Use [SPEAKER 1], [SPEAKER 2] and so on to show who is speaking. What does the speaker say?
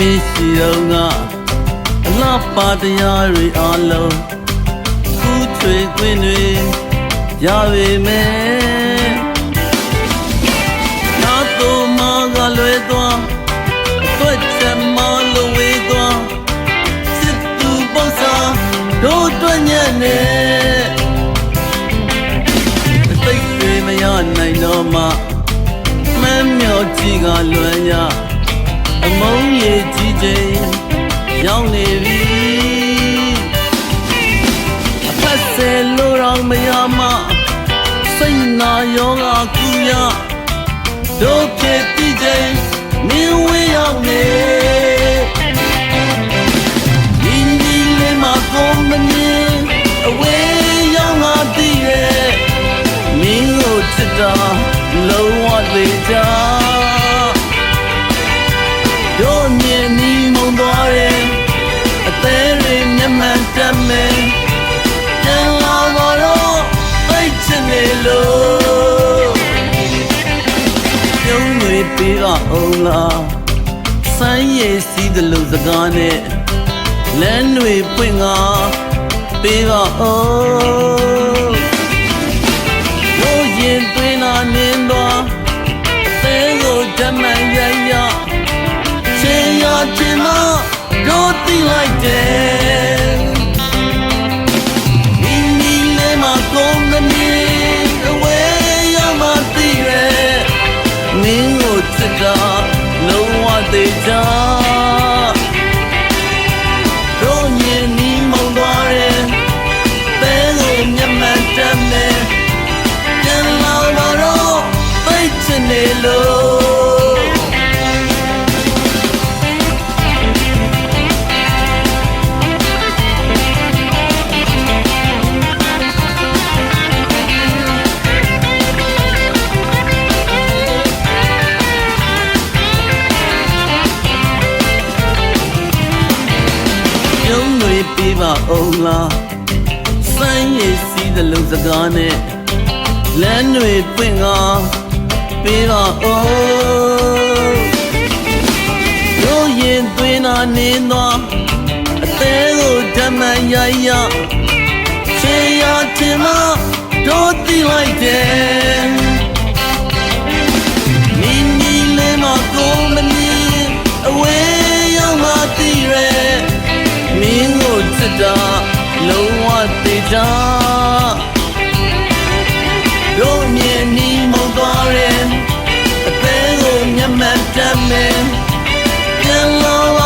[SPEAKER 1] မရှိတော့ငါအလားပါတရားတွေအလုံးခုချွေခွင်းတွေရပေမဲ့နာတော်မကလွယ်သွားအတွက်ချက်မလိုဝေးသွားစစ်သူပု္ပ္ပာတို့တွညံ့နေအသိတွေမရနိုင်တော့မှမမ်းမြော်ကြီးကလွမ်းရအမုန်းရည်ကြီးချိန်ရောက်နေပြီအဖက်ဆယ်လိုတော့မရမှစိတ်နာယောဂကူရဒုက္ခတိချိန်မြင်ဝေးရောက်နေဒီနီလေးမှာကိုမမြင်အဝေးရောက်မှသိရဲ့မင်းကိုချစ်တာလုံးဝသေးချာတို့မြင်နီးမုံသွားတယ်အသေးတွေမျက်မှန်တက်မယ်ပြန်လာတော့သိချင်နေလို့ပြုံးတွေပေးကအောင်လားဆိုင်းရည်စီးသလိုစကားနဲ့လမ်းတွေပွင့်ကပေးကအောင်တို့ရင်သွင်းတာနင်းသွားအသေးကိုဓမ္မရရချင်ရချင်မတို့သိလိုက်တယ်ဒီနီလေးမှာကိုမမြင်အဝေးရောက်မှသိရဲ့မင်းကိုချစ်တာလုံးဝသေးချာတို့ညင်နီးမုံသွားတယ်သဲကိုမျက်မှန်တက်မယ်ပြန်လာတော့သိချင်နေလို့ပေးပါအောင်လားဆိုင်းရည်စီးသလိုစကားနဲ့လမ်းတွေပွင့်ကပေးပါအောင်တို့ရင်သွင်းတာနင်းသွားအသေးကိုဓမ္မရရချေရချင်မတို့သိလိုက်တယ်နီးနီးလေးမကိုမမြင်အဝေးရောက်မှသိရဲ့မင်းကိုချစ်တာလုံးဝသေးချာတို့မြင်နီးမုံသွားရင်အသေးကိုမျက်မှန်တက်မယ်ပြန်လာ